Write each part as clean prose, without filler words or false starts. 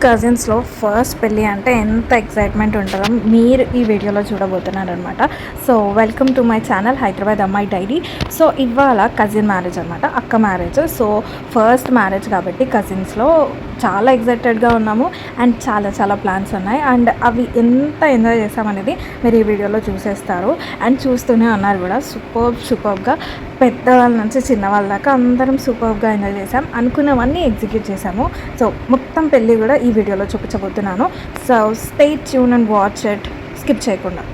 కజిన్స్లో first పెళ్ళి అంటే ఎంత ఎక్సైట్మెంట్ ఉంటుందో మీరు ఈ వీడియోలో చూడబోతున్నారనమాట. So welcome to my channel Hyderabad అమ్మాయి డైరీ. సో ఇవాళ కజిన్ మ్యారేజ్ అనమాట, అక్క మ్యారేజ్. సో ఫస్ట్ మ్యారేజ్ కాబట్టి కజిన్స్లో చాలా ఎక్సైటెడ్గా ఉన్నాము అండ్ చాలా ప్లాన్స్ ఉన్నాయి. అండ్ అవి ఎంత ఎంజాయ్ చేస్తామనేది మీరు ఈ వీడియోలో చూసేస్తారు అండ్ చూస్తూనే ఉన్నారు కూడా. సూపర్గా పెద్దవాళ్ళ నుంచి చిన్నవాళ్ళ దాకా అందరం సూపర్గా ఎంజాయ్ చేసాం, అనుకున్నవన్నీ ఎగ్జిక్యూట్ చేసాము. సో మొత్తం పెళ్ళి కూడా ఈ వీడియోలో చూపించబోతున్నాను. So stay tune and watch it, skip చేయకుండా.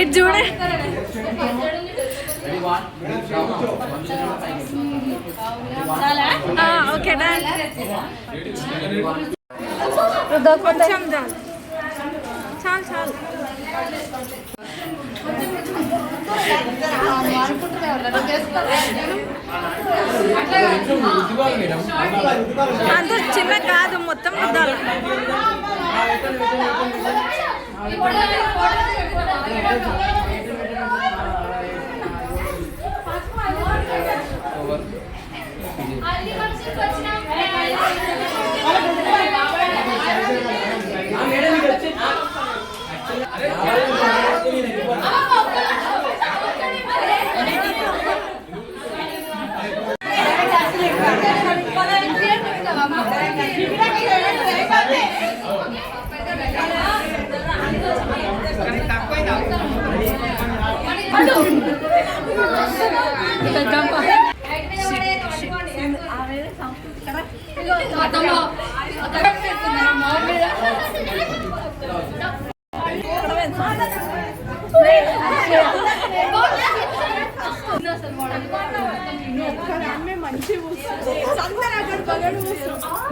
ఇది చూడే ఓకే కొంచెం చాలు అంత చిన్న కాదు, మొత్తం ముద్దాలు.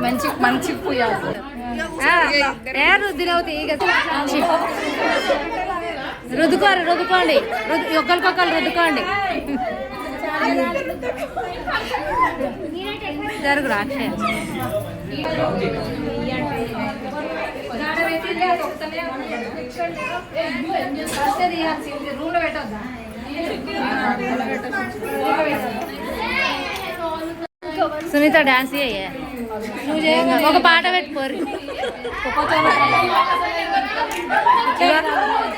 మంచి రుద్దుకోండి, ఒకరికొకరు రుద్దుకోండి. జరుగు రాక్షే సునీత డాన్స్ అయ్యే, ఒక పాట పెట్టుకోరు.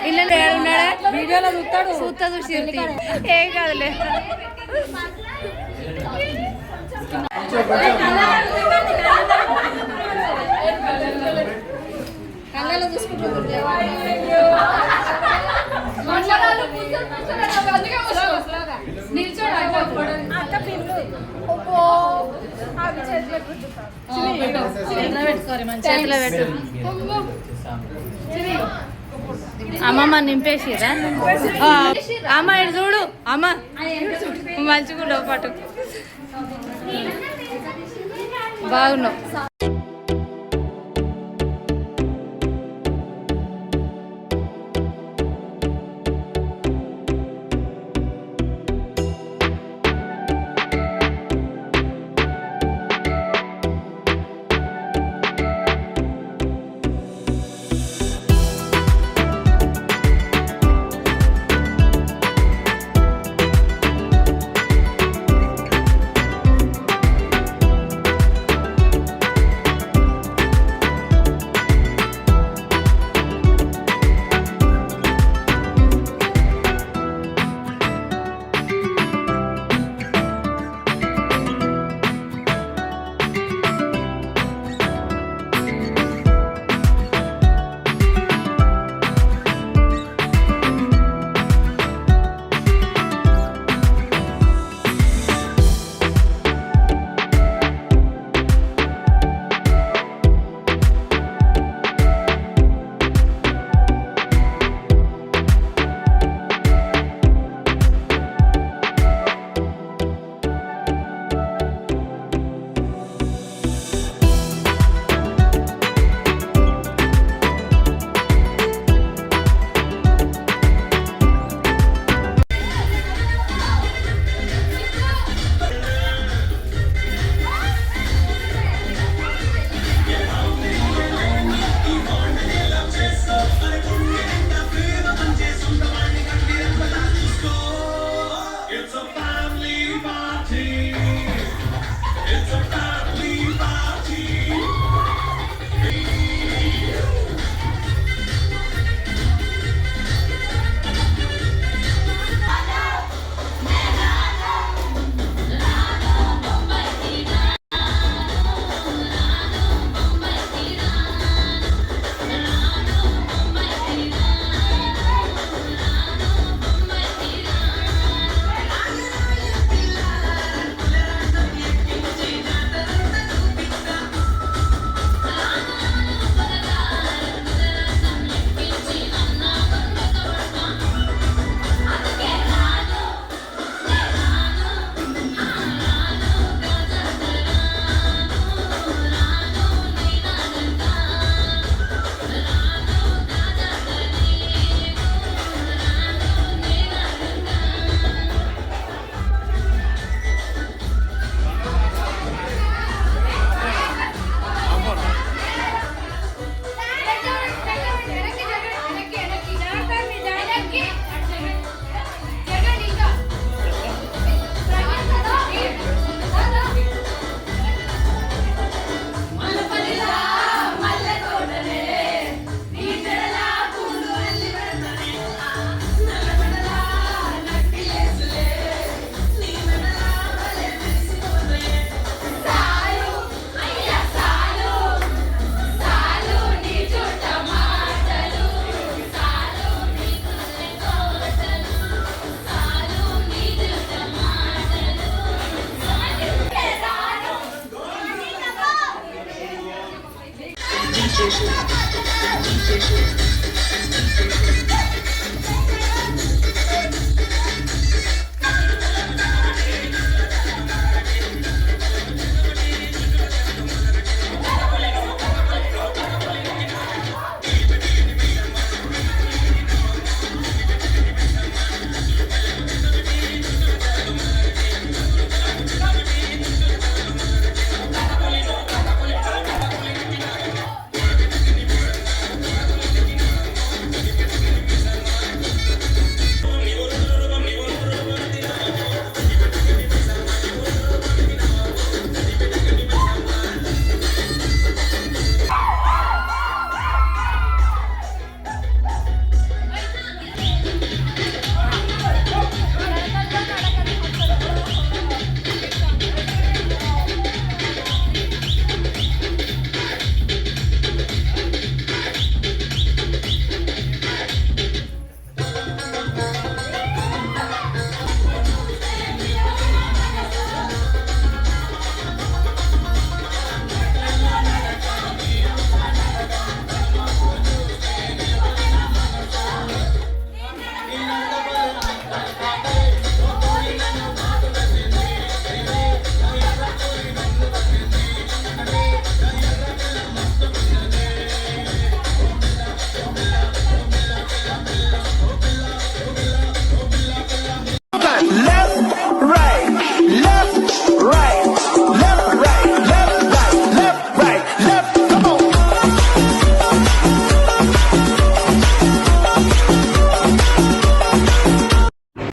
ఇల్లు ఏడున్నాడే వీడియోలో చూస్తాడు, ఏం కాదులే. కళ్ళలో చూసుకుంటుంది. చేతిలో పెట్టు. అమ్మమ్మ నింపేసిరా అమ్మ, ఇటు చూడు అమ్మ, మంచిగా పాటు బాగున్నావు.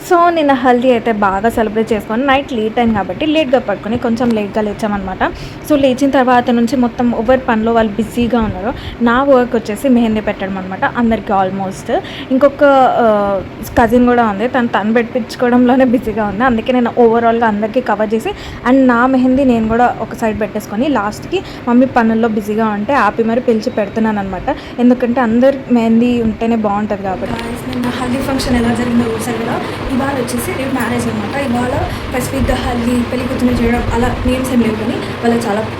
సో నిన్న హల్దీ అయితే బాగా సెలబ్రేట్ చేసుకొని నైట్ లేట్ అయింది కాబట్టి లేట్గా పడుకొని కొంచెం లేట్గా లేచామన్నమాట. సో లేచిన తర్వాత నుంచి మొత్తం ఎవరి పనిలో వాళ్ళు బిజీగా ఉన్నారు. నా వర్క్ వచ్చేసి మెహందీ పెట్టడం అనమాట అందరికీ ఆల్మోస్ట్. ఇంకొక కజిన్ కూడా ఉంది, తను పెట్టించుకోవడంలోనే బిజీగా ఉంది. అందుకే నేను ఓవరాల్గా అందరికీ కవర్ చేసి అండ్ నా మెహందీ నేను కూడా ఒక సైడ్ పెట్టేసుకొని లాస్ట్కి మమ్మీ పనుల్లో బిజీగా ఉంటే ఆపి మరి పిలిచి పెడుతున్నాను అనమాట. ఎందుకంటే అందరి మెహందీ ఉంటేనే బాగుంటుంది కాబట్టి. నిన్న హల్దీ ఫంక్షన్ ఎలా జరిగిందో చూసారు కదా. ఇవాళ వచ్చేసి రేపు మ్యారేజ్ అనమాట. ఇవాళ స్పెసిఫిక్గా హల్దీ పెళ్లి కూతురు చేయడం అలా నేమ్స్ ఏం లేవు, కానీ వాళ్ళ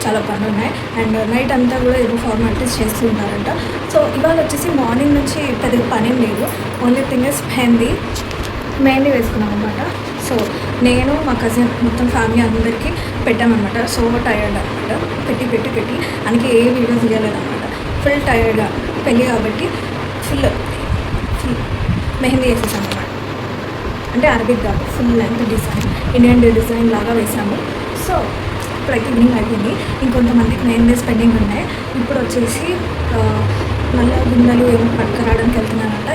చాలా పనులు ఉన్నాయి. అండ్ నైట్ అంతా కూడా ఏదో ఫార్మాలిటీస్ చేస్తూ ఉంటారంట. సో ఇవాళ వచ్చేసి మార్నింగ్ నుంచి పెద్దగా పనేం లేదు. ఓన్లీ థింగ్ ఇస్ మెహందీ వేసుకున్నాం అనమాట. సో నేను మా కజిన్ మొత్తం ఫ్యామిలీ అందరికీ పెట్టామన్నమాట. సో టైర్డ్ అనమాట, పెట్టి అందుకే ఏ వీడియోస్ తీయలేదన్నమాట. ఫుల్ టైర్డ్గా పెళ్ళి కాబట్టి ఫుల్ మెహందీ వేసేసాము అనమాట. అంటే అరబిక్ కాదు, full length design, Indian design లాగా వేసాము. సో ఇప్పుడైతే ఈవినింగ్ అయిపోయింది. ఇంకొంతమందికి మెహందీ పెండింగ్ ఉన్నాయి. ఇప్పుడు వచ్చేసి మళ్ళీ గుండెలు ఏమో పట్టుకురావడానికి వెళ్తున్నానంట.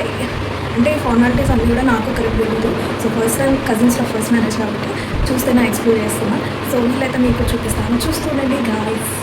అంటే ఈ ఫార్మాలిటీస్ అన్నీ కూడా నాకు కరెక్ట్ తెలియదు. సో ఫస్ట్ టైం కజిన్స్లో ఫస్ట్ మ్యారేజ్ కాబట్టి చూస్తే నా ఎక్స్ప్లోర్ చేస్తున్నా. సో వీళ్ళైతే మీకు చూపిస్తాను, చూస్తుండండి గాయ్స్.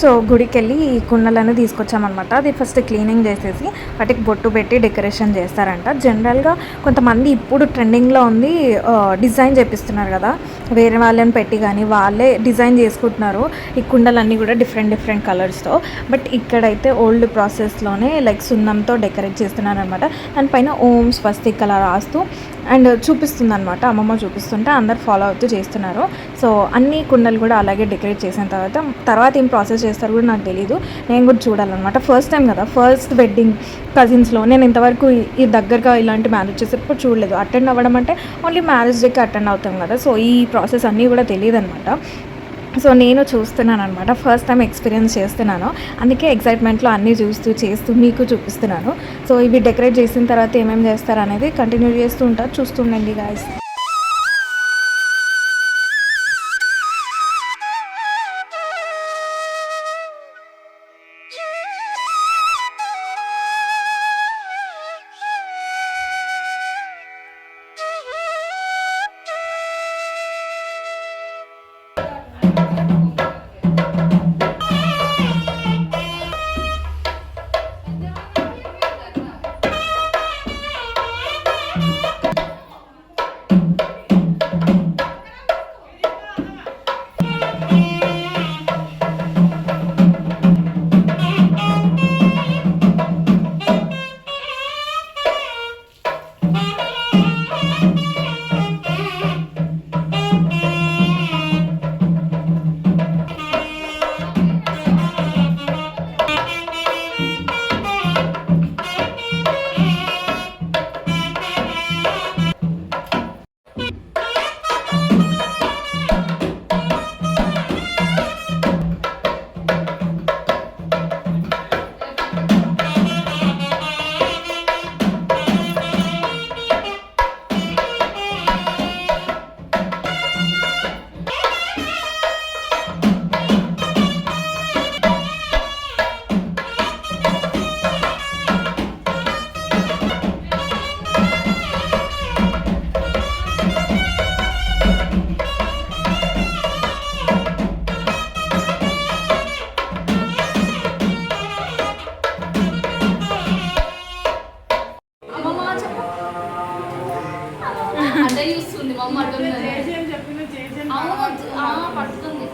సో గుడికి వెళ్ళి ఈ కుండలను తీసుకొచ్చామన్నమాట. అది ఫస్ట్ క్లీనింగ్ చేసేసి వాటికి బొట్టు పెట్టి డెకరేషన్ చేస్తారంట. జనరల్గా కొంతమంది ఇప్పుడు ట్రెండింగ్లో ఉంది, డిజైన్ చేపిస్తున్నారు కదా, వేరే వాళ్ళని పెట్టి కానీ వాళ్ళే డిజైన్ చేసుకుంటున్నారు ఈ కుండలన్నీ కూడా డిఫరెంట్ కలర్స్తో. బట్ ఇక్కడైతే ఓల్డ్ ప్రాసెస్లోనే లైక్ సున్నంతో డెకరేట్ చేస్తున్నారు అనమాట. దానిపైన ఓం స్వస్తిక్ అలా రాస్తూ అండ్ చూపిస్తుంది అనమాట, అమ్మమ్మ చూపిస్తుంటే అందరు ఫాలో అవుతూ చేస్తున్నారు. సో అన్ని కుండలు కూడా అలాగే డెకరేట్ చేసిన తర్వాత ఏం ప్రాసెస్ చేస్తారు కూడా నాకు తెలీదు, నేను కూడా చూడాలన్నమాట. ఫస్ట్ టైం కదా, ఫస్ట్ వెడ్డింగ్ కజిన్స్లో. నేను ఇంతవరకు ఈ దగ్గరగా ఇలాంటి మ్యారేజ్ చేసేటప్పుడు చూడలేదు. అటెండ్ అవ్వడం అంటే ఓన్లీ మ్యారేజ్ డేకి అటెండ్ అవుతాం కదా, సో ఈ ప్రాసెస్ అన్నీ కూడా తెలియదు అనమాట. సో నేను చూస్తున్నాను అనమాట, ఫస్ట్ టైం ఎక్స్పీరియన్స్ చేస్తున్నాను, అందుకే ఎక్సైట్మెంట్లో అన్నీ చేస్తూ మీకు చూపిస్తున్నాను. సో ఇవి డెకరేట్ చేసిన తర్వాత ఏమేమి చేస్తారు అనేది కంటిన్యూ చేస్తూ ఉంటారు, చూస్తుండండి గాయస్. పడుతుంది.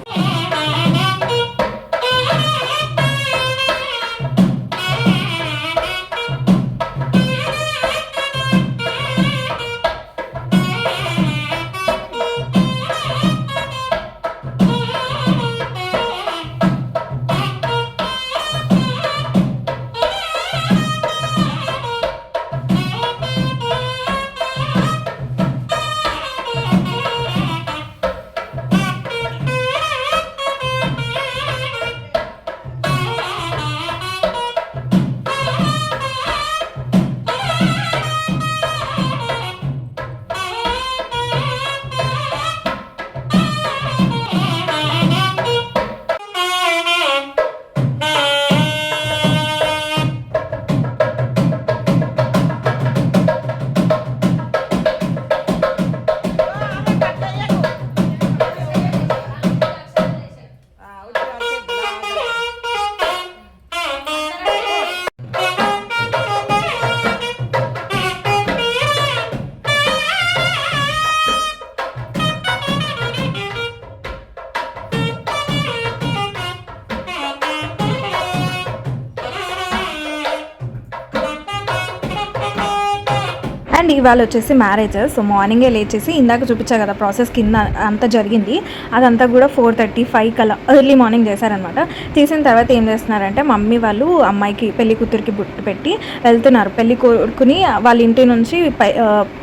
అండ్ ఇవాళ వచ్చేసి మ్యారేజ్. సో మార్నింగే లేచేసి ఇందాక చూపించా కదా ప్రాసెస్ కింద అంతా జరిగింది, అదంతా కూడా 4:35 కల్లా ఎర్లీ మార్నింగ్ చేశారనమాట. చేసిన తర్వాత ఏం చేస్తున్నారంటే మమ్మీ వాళ్ళు అమ్మాయికి పెళ్లి కూతురికి బుట్టు పెట్టి వెళ్తున్నారు. పెళ్లి కొడుకుని వాళ్ళ ఇంటి నుంచి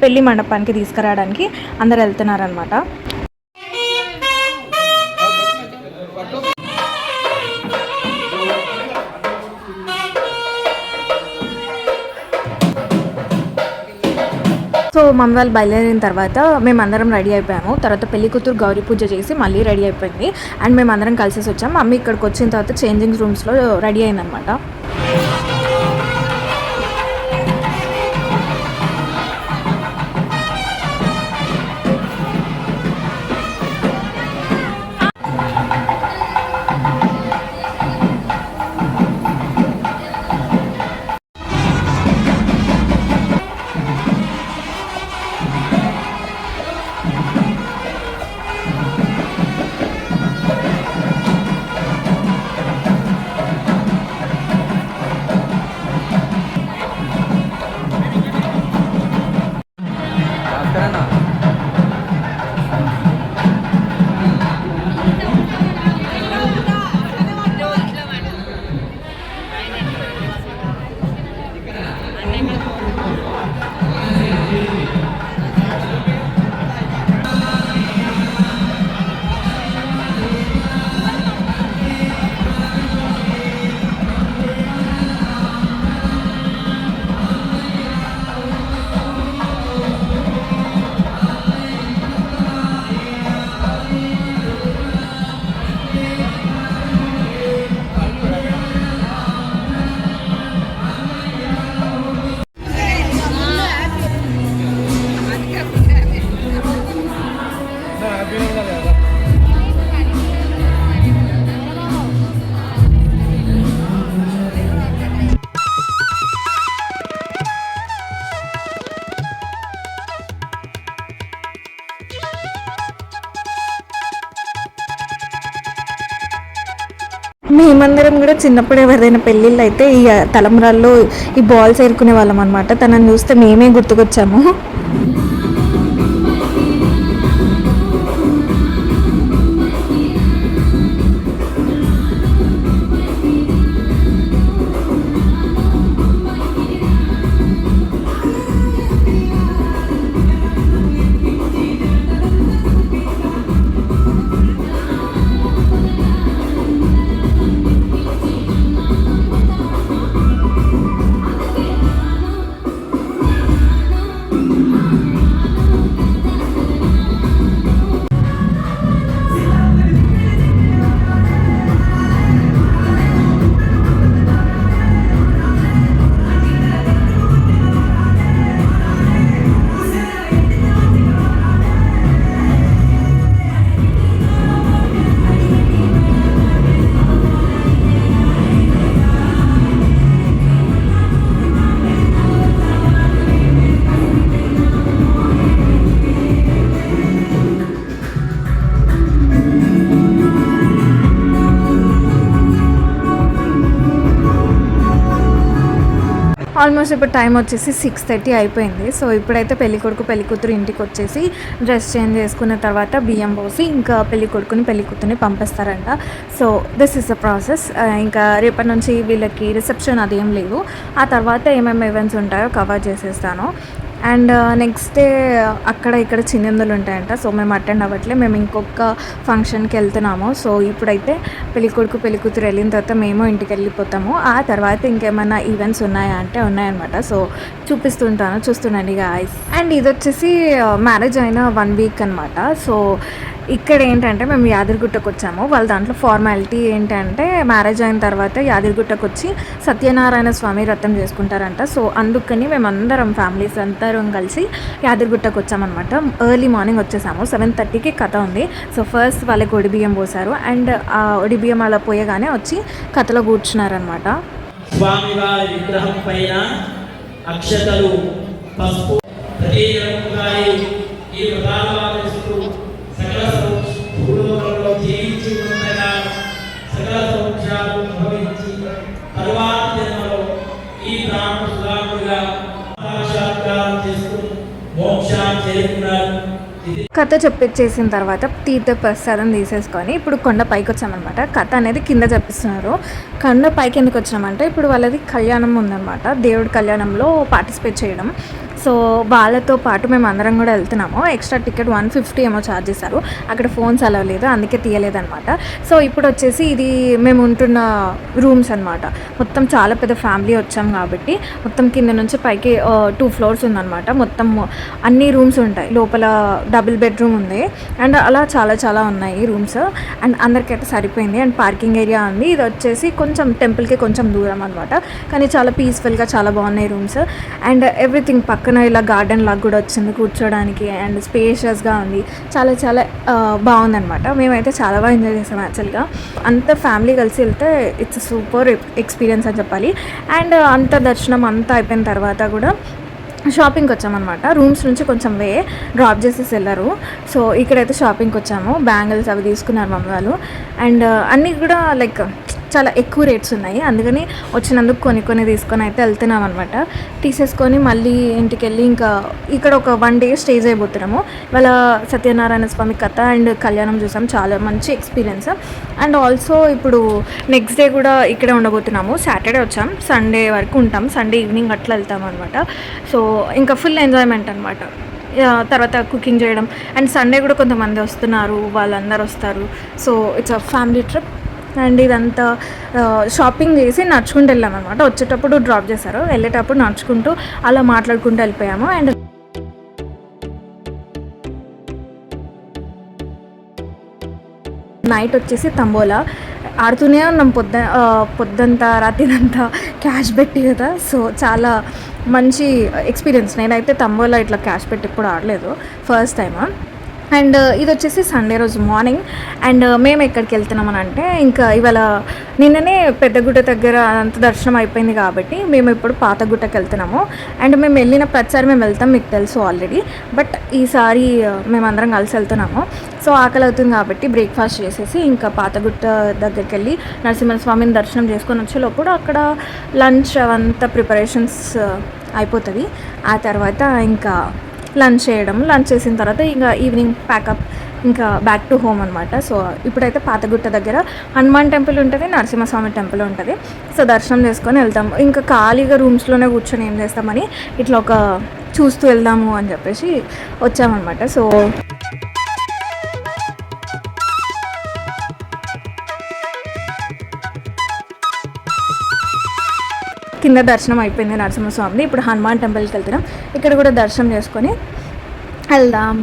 పెళ్లి మండపానికి తీసుకురావడానికి అందరు వెళ్తున్నారనమాట. సో మమ్మీ వాళ్ళు బయలుదేరిన తర్వాత మేమందరం రెడీ అయిపోయాము. తర్వాత పెళ్లి కూతురు గౌరీ పూజ చేసి మళ్ళీ రెడీ అయిపోయింది. అండ్ మేమందరం కలిసి వచ్చాము. మమ్మీ ఇక్కడికి వచ్చిన తర్వాత చేంజింగ్ రూమ్స్లో రెడీ అయిందనమాట. మేమందరం కూడా చిన్నప్పుడు ఎవరిదైనా పెళ్ళిళ్ళు అయితే ఈ తలంబ్రాల్లో ఈ బాల్స్ ఏరుకునే వాళ్ళం అనమాట. తనని చూస్తే మేమే గుర్తుకొచ్చాము. ఆల్మోస్ట్ ఇప్పుడు టైం వచ్చేసి 6:30 అయిపోయింది. సో ఇప్పుడైతే పెళ్ళికొడుకు పెళ్ళికూతురు ఇంటికి వచ్చేసి డ్రెస్ చేంజ్ చేసుకున్న తర్వాత బియ్యం పోసి ఇంకా పెళ్ళికొడుకుని పెళ్ళికూతుర్ని పంపిస్తారంట. So this is the process. ఇంకా రేపటి నుంచి వీళ్ళకి రిసెప్షన్ అదేం లేదు. ఆ తర్వాత ఏమేమి ఈవెంట్స్ ఉంటాయో కవర్ చేసేస్తాను. అండ్ నెక్స్ట్ డే అక్కడ ఇక్కడ చిన్నెందులు ఉంటాయంట. సో మేము అటెండ్ అవ్వట్లే, మేము ఇంకొక ఫంక్షన్కి వెళ్తున్నాము. సో ఇప్పుడైతే పెళ్ళికొడుకు పెళ్ళికూతురు వెళ్ళిన తర్వాత మేము ఇంటికి వెళ్ళిపోతాము. ఆ తర్వాత ఇంకేమైనా ఈవెంట్స్ ఉన్నాయా అంటే ఉన్నాయన్నమాట. సో చూపిస్తుంటాను, చూస్తుండండి గాయ్స్. అండ్ ఇది వచ్చేసి మ్యారేజ్ అయిన 1 వీక్ అనమాట. సో ఇక్కడ ఏంటంటే మేము యాదగిరిగుట్టకు వచ్చాము. వాళ్ళ దాంట్లో ఫార్మాలిటీ ఏంటంటే మ్యారేజ్ అయిన తర్వాత యాదగిరిగుట్టకు వచ్చి సత్యనారాయణ స్వామి వ్రతం చేసుకుంటారంట. సో అందుకని మేము అందరం ఫ్యామిలీస్ అందరం కలిసి యాదగిరిగుట్టకు వచ్చామన్నమాట. ఎర్లీ మార్నింగ్ వచ్చేసాము. 7:30కి కథ ఉంది. సో ఫస్ట్ వాళ్ళకి ఒడి బియ్యం పోసారు. అండ్ ఆ ఒడి బియ్యం అలా పోయగానే వచ్చి కథలో కూర్చున్నారనమాట. స్వామివారి విగ్రహం పైన అక్షతలు పసుపు ఈ సకల భూలోకంలో జీవించి ఉండగా సకల సౌఖ్యాలు అనుభవించి తరువాత జన్మలో ఈ బ్రాహ్మణ సుధాముడిగా సాక్షాత్కారం చేసుకుని మోక్షాన్ని చేరుకున్నారు. కథ చెప్పిచ్చేసిన తర్వాత తీర్థ ప్రసాదం తీసేసుకొని ఇప్పుడు కొండ పైకి వచ్చామన్నమాట. కథ అనేది కింద చెప్పిస్తున్నారు. కొండ పైకి ఎందుకు వచ్చామంటే ఇప్పుడు వాళ్ళది కళ్యాణం ఉందన్నమాట. దేవుడి కళ్యాణంలో పార్టిసిపేట్ చేయడం. సో వాళ్ళతో పాటు మేము అందరం కూడా వెళ్తున్నాము. ఎక్స్ట్రా టికెట్ 150 ఏమో ఛార్జ్ చేశారు. అక్కడ ఫోన్స్ అలవ్ లేదు, అందుకే తీయలేదన్నమాట. సో ఇప్పుడు వచ్చేసి ఇది మేము ఉంటున్న రూమ్స్ అనమాట. మొత్తం చాలా పెద్ద ఫ్యామిలీ వచ్చాం కాబట్టి మొత్తం కింద నుంచి పైకి 2 ఫ్లోర్స్ ఉందన్నమాట. మొత్తం అన్ని రూమ్స్ ఉంటాయి. లోపల డబుల్ బెడ్రూమ్ ఉంది అండ్ అలా చాలా చాలా ఉన్నాయి రూమ్స్. అండ్ అందరికైతే సరిపోయింది. అండ్ పార్కింగ్ ఏరియా ఉంది. ఇది వచ్చేసి కొంచెం టెంపుల్కి కొంచెం దూరం అనమాట. కానీ చాలా పీస్ఫుల్గా చాలా బాగున్నాయి రూమ్స్. అండ్ ఎవ్రీథింగ్ పక్కన ఇలా గార్డెన్ లాగా కూడా వచ్చింది కూర్చోడానికి. అండ్ స్పేషియస్గా ఉంది. చాలా చాలా బాగుందనమాట. మేమైతే చాలా బాగా ఎంజాయ్ చేసాం యాక్చువల్గా. అంత ఫ్యామిలీ కలిసి వెళ్తే ఇట్స్ సూపర్ ఎక్స్పీరియన్స్ అని చెప్పాలి. అండ్ అంత దర్శనం అంతా అయిపోయిన తర్వాత కూడా షాపింగ్కి వచ్చామన్నమాట. రూమ్స్ నుంచి కొంచెం డ్రాప్ చేసేసి వెళ్ళారు. సో ఇక్కడైతే షాపింగ్కి వచ్చాము. బ్యాంగిల్స్ అవి తీసుకున్నారు మమ్మీ వాళ్ళు. అండ్ అన్నీ కూడా లైక్ చాలా ఎక్కువ రేట్స్ ఉన్నాయి. అందుకని వచ్చినందుకు కొన్ని తీసుకొని అయితే వెళ్తున్నాం అనమాట. తీసేసుకొని మళ్ళీ ఇంటికి వెళ్ళి ఇంకా ఇక్కడ ఒక 1 day స్టే చేయబోతున్నాము. వాళ్ళ సత్యనారాయణ స్వామి కథ అండ్ కళ్యాణం చూసాం. చాలా మంచి ఎక్స్పీరియన్స్. అండ్ ఆల్సో ఇప్పుడు నెక్స్ట్ డే కూడా ఇక్కడే ఉండబోతున్నాము. సాటర్డే వచ్చాం, సండే వరకు ఉంటాం. సండే ఈవినింగ్ అట్లా వెళ్తాం అనమాట. సో ఇంకా ఫుల్ ఎంజాయ్మెంట్ అనమాట. తర్వాత కుకింగ్ చేయడం. అండ్ సండే కూడా కొంతమంది వస్తున్నారు, వాళ్ళందరూ వస్తారు. So it's a family trip. And ఇదంతా షాపింగ్ చేసి నడుచుకుంటూ వెళ్ళాం అనమాట. వచ్చేటప్పుడు డ్రాప్ చేశారు, వెళ్ళేటప్పుడు నడుచుకుంటూ అలా మాట్లాడుకుంటూ వెళ్ళిపోయాము. అండ్ నైట్ వచ్చేసి తంబోలా ఆడుతూనే ఉన్నాం. పొద్దంతా రాత్రిదంతా క్యాష్ పెట్టి కదా. సో చాలా మంచి ఎక్స్పీరియన్స్. నేనైతే తంబోలా ఇట్లా క్యాష్ పెట్టి ఎప్పుడు ఆడలేదు, ఫస్ట్ టైం. అండ్ ఇది వచ్చేసి సండే రోజు మార్నింగ్. అండ్ మేము ఎక్కడికి వెళ్తున్నామని అంటే ఇంకా ఇవాళ నిన్ననే పెద్దగుట్ట దగ్గర అంత దర్శనం అయిపోయింది కాబట్టి మేము ఇప్పుడు పాతగుట్టకి వెళ్తున్నాము. అండ్ మేము వెళ్ళిన ప్రతిసారి మేము వెళ్తాం, మీకు తెలుసు ఆల్రెడీ. బట్ ఈసారి మేమందరం కలిసి వెళ్తున్నాము. సో ఆకలి అవుతుంది కాబట్టి బ్రేక్ఫాస్ట్ చేసేసి ఇంకా పాతగుట్ట దగ్గరికి వెళ్ళి నరసింహస్వామిని దర్శనం చేసుకొని వచ్చేలోపు అక్కడ లంచ్ అవంతా ప్రిపరేషన్స్ అయిపోతుంది. ఆ తర్వాత ఇంకా లంచ్ చేసిన తర్వాత ఇంకా ఈవినింగ్ ప్యాకప్, ఇంకా బ్యాక్ టు హోమ్ అనమాట. సో ఇప్పుడైతే పాతగుట్ట దగ్గర హనుమాన్ టెంపుల్ ఉంటుంది, నరసింహస్వామి టెంపుల్ ఉంటుంది. సో దర్శనం చేసుకొని వెళ్తాము. ఇంకా ఖాళీగా రూమ్స్లోనే కూర్చొని ఏం చేస్తామని ఇట్లా ఒక చూస్తూ వెళ్దాము అని చెప్పేసి వచ్చామన్నమాట. సో కింద దర్శనం అయిపోయింది నరసింహస్వామిది. ఇప్పుడు హనుమాన్ టెంపుల్కి వెళ్తున్నాం. ఇక్కడ కూడా దర్శనం చేసుకొని వెళ్దాం.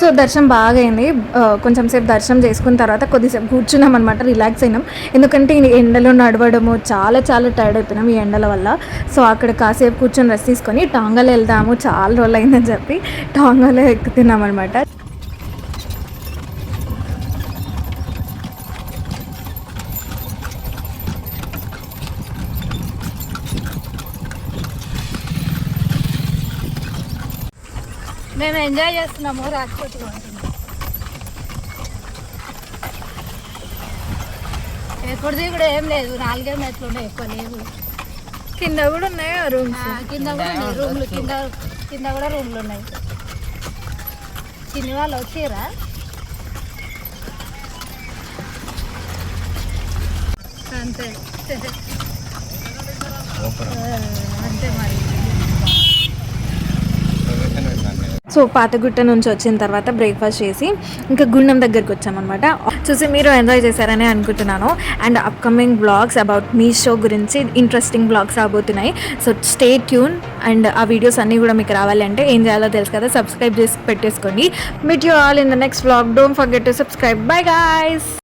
సో దర్శనం బాగా అయింది. కొంచెం సేపు దర్శనం చేసుకున్న తర్వాత కొద్దిసేపు కూర్చున్నాం అనమాట, రిలాక్స్ అయినాం. ఎందుకంటే ఈ ఎండలో నడవడము చాలా టైర్డ్ అయిపోయినాం ఈ ఎండల వల్ల. సో అక్కడ కాసేపు కూర్చొని రెస్ట్ తీసుకొని టాంగాలో వెళ్దాము, చాలా రోజులు అయిందని చెప్పి టాంగాలో ఎక్కుతున్నాం అనమాట. మేము ఎంజాయ్ చేస్తున్నాము, రాకపోతే ఎక్కడ దిగుడు ఏం లేదు. 4 మెట్లు ఉన్నాయి, ఎక్కువ లేవు. కింద కూడా ఉన్నాయి రూమ్స్, కింద కూడా ఉన్నాయి రూమ్లు, కింద కూడా రూమ్లు ఉన్నాయి. చిన్న వాళ్ళు వచ్చిరా అంతే అంతే మరి. సో పాతగుట్ట నుంచి వచ్చిన తర్వాత బ్రేక్ఫాస్ట్ చేసి ఇంకా గుండం దగ్గరికి వచ్చామన్నమాట. చూసి మీరు ఎంజాయ్ చేశారని అనుకుంటున్నాను. అండ్ అప్కమింగ్ బ్లాగ్స్ అబౌట్ మీ షో గురించి ఇంట్రెస్టింగ్ బ్లాగ్స్ రాబోతున్నాయి. So stay tune. అండ్ ఆ వీడియోస్ అన్నీ కూడా మీకు రావాలంటే ఏం చేయాలో తెలుసు కదా, సబ్స్క్రైబ్ చేసి పెట్టేసుకోండి. Meet you all in the next vlog. Don't forget to subscribe. By guys.